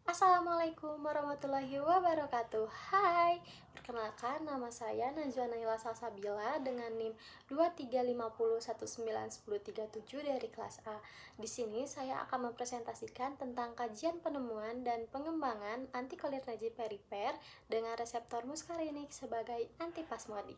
Assalamualaikum warahmatullahi wabarakatuh. Hai, perkenalkan nama saya Najwa Naila Salsabila dengan NIM 2350191037 dari kelas A. Di sini saya akan mempresentasikan tentang kajian penemuan dan pengembangan antikolinergic perifer dengan reseptor muskarinik sebagai antipasmodik.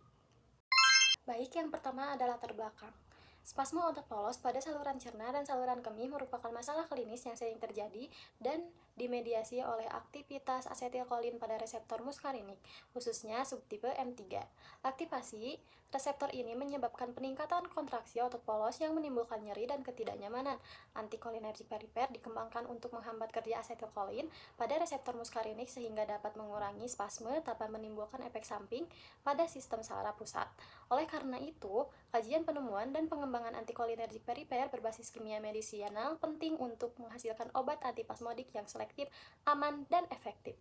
Baik, yang pertama adalah latar belakang. Spasme otot polos pada saluran cerna dan saluran kemih merupakan masalah klinis yang sering terjadi dan dimediasi oleh aktivitas asetilkolin pada reseptor muskarinik, khususnya subtipe M3. Aktivasi reseptor ini menyebabkan peningkatan kontraksi otot polos yang menimbulkan nyeri dan ketidaknyamanan. Antikolinergic perifer dikembangkan untuk menghambat kerja asetilkolin pada reseptor muskarinik sehingga dapat mengurangi spasme tanpa menimbulkan efek samping pada sistem saraf pusat. Oleh karena itu, kajian penemuan dan pengembangan antikolinergic perifer berbasis kimia medisinal penting untuk menghasilkan obat antipasmodik yang selektif, aman, dan efektif.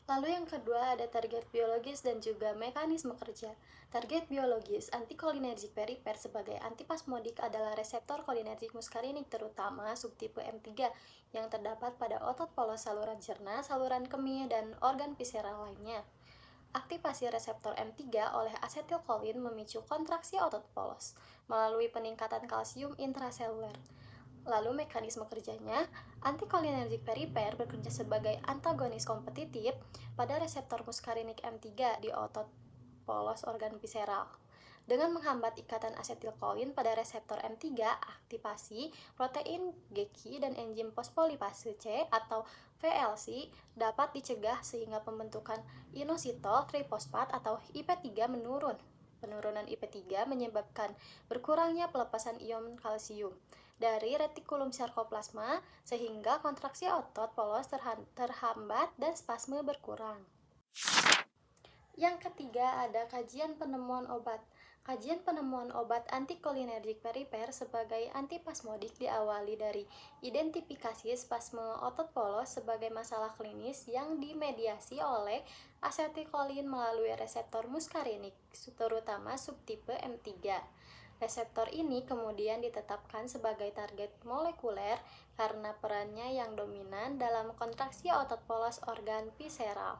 Lalu yang kedua ada target biologis dan juga mekanisme kerja. Target biologis antikolinergic perifer sebagai antipasmodik adalah reseptor kolinergic muskarinik terutama subtipe M3 yang terdapat pada otot polos saluran cerna, saluran kemih, dan organ visceral lainnya. Aktivasi reseptor M3 oleh asetilkolin memicu kontraksi otot polos melalui peningkatan kalsium intraseluler. Lalu mekanisme kerjanya, antikolinergic perifer bekerja sebagai antagonis kompetitif pada reseptor muskarinik M3 di otot polos organ visceral. Dengan menghambat ikatan asetilkolin pada reseptor M3, aktivasi protein GQ dan enzim fosfolipase C atau VLC dapat dicegah sehingga pembentukan inositol trifosfat atau IP3 menurun. Penurunan IP3 menyebabkan berkurangnya pelepasan ion kalsium dari retikulum sarkoplasma sehingga kontraksi otot polos terhambat dan spasme berkurang. Yang ketiga ada kajian penemuan obat. Kajian penemuan obat antikolinergic perifer sebagai antipasmodik diawali dari identifikasi spasme otot polos sebagai masalah klinis yang dimediasi oleh asetilkolin melalui reseptor muskarinik, terutama subtipe M3. Reseptor ini kemudian ditetapkan sebagai target molekuler karena perannya yang dominan dalam kontraksi otot polos organ visceral.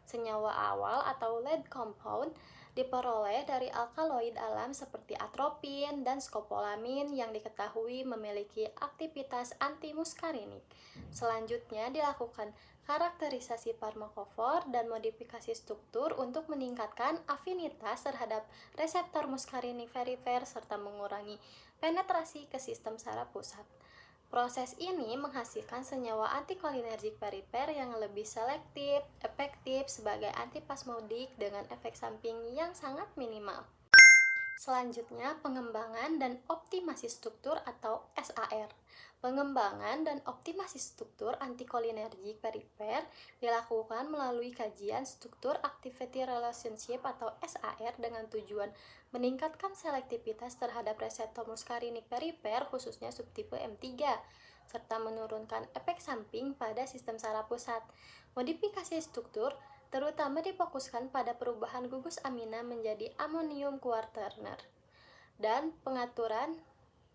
Senyawa awal atau lead compound diperoleh dari alkaloid alam seperti atropin dan skopolamin yang diketahui memiliki aktivitas antimuskarinik. Selanjutnya dilakukan karakterisasi farmakofor dan modifikasi struktur untuk meningkatkan afinitas terhadap reseptor muskarinik perifer serta mengurangi penetrasi ke sistem saraf pusat. Proses ini menghasilkan senyawa antikolinergic perifer yang lebih selektif, efektif sebagai antipasmodik dengan efek samping yang sangat minimal. Selanjutnya, pengembangan dan optimasi struktur atau SAR. Pengembangan dan optimasi struktur antikolinergic perifer dilakukan melalui kajian struktur activity relationship atau SAR dengan tujuan meningkatkan selektivitas terhadap reseptor muskarinik perifer khususnya subtipe M3 serta menurunkan efek samping pada sistem saraf pusat. Modifikasi struktur terutama difokuskan pada perubahan gugus amina menjadi amonium quaterner dan pengaturan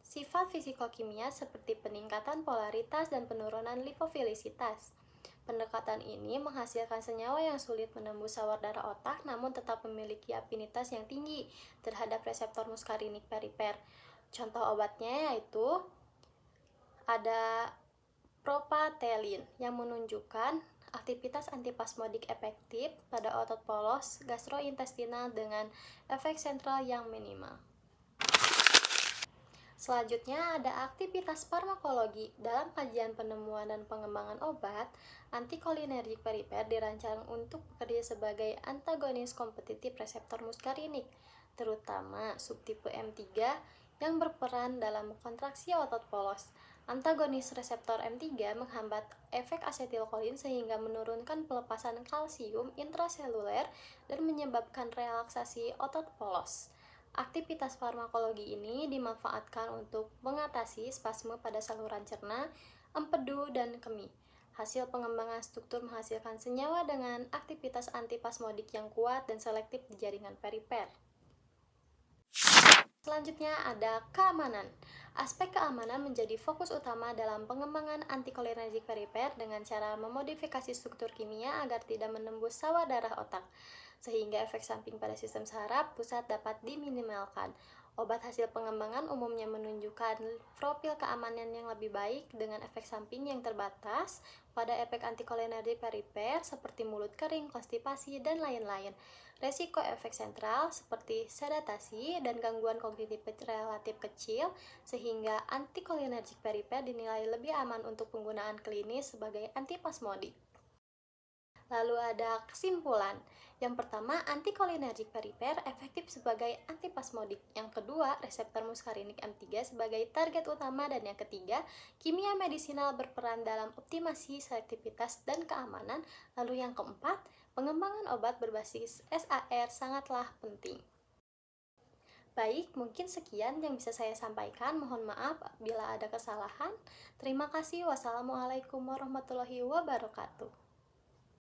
sifat fisikokimia seperti peningkatan polaritas dan penurunan lipofilisitas. Pendekatan ini menghasilkan senyawa yang sulit menembus sawar darah otak namun tetap memiliki afinitas yang tinggi terhadap reseptor muskarinik perifer. Contoh obatnya yaitu ada propatelin yang menunjukkan aktivitas antipasmodik efektif pada otot polos gastrointestinal dengan efek sentral yang minimal. Selanjutnya ada aktivitas farmakologi. Dalam kajian penemuan dan pengembangan obat, antikolinergic perifer dirancang untuk bekerja sebagai antagonis kompetitif reseptor muskarinik, terutama subtipe M3 yang berperan dalam kontraksi otot polos. Antagonis reseptor M3 menghambat efek asetilkolin sehingga menurunkan pelepasan kalsium intraseluler dan menyebabkan relaksasi otot polos. Aktivitas farmakologi ini dimanfaatkan untuk mengatasi spasme pada saluran cerna, empedu, dan kemih. Hasil pengembangan struktur menghasilkan senyawa dengan aktivitas antipasmodik yang kuat dan selektif di jaringan perifer. Selanjutnya ada keamanan. Aspek keamanan menjadi fokus utama dalam pengembangan anticholinergic periper dengan cara memodifikasi struktur kimia agar tidak menembus sawah darah otak, sehingga efek samping pada sistem saraf pusat dapat diminimalkan. Obat hasil pengembangan umumnya menunjukkan profil keamanan yang lebih baik dengan efek samping yang terbatas pada efek anticholinergic periper seperti mulut kering, konstipasi, dan lain-lain. Resiko efek sentral seperti sedatasi dan gangguan kognitif relatif kecil, sehingga anticholinergic periper dinilai lebih aman untuk penggunaan klinis sebagai antispasmodik. Lalu ada kesimpulan. Yang pertama, anticholinergic periper efektif sebagai antispasmodik. Yang kedua, reseptor muskarinik M3 sebagai target utama. Dan yang ketiga, kimia medisinal berperan dalam optimasi selektivitas dan keamanan. Lalu yang keempat, pengembangan obat berbasis SAR sangatlah penting. Baik, mungkin sekian yang bisa saya sampaikan. Mohon maaf bila ada kesalahan. Terima kasih. Wassalamualaikum warahmatullahi wabarakatuh.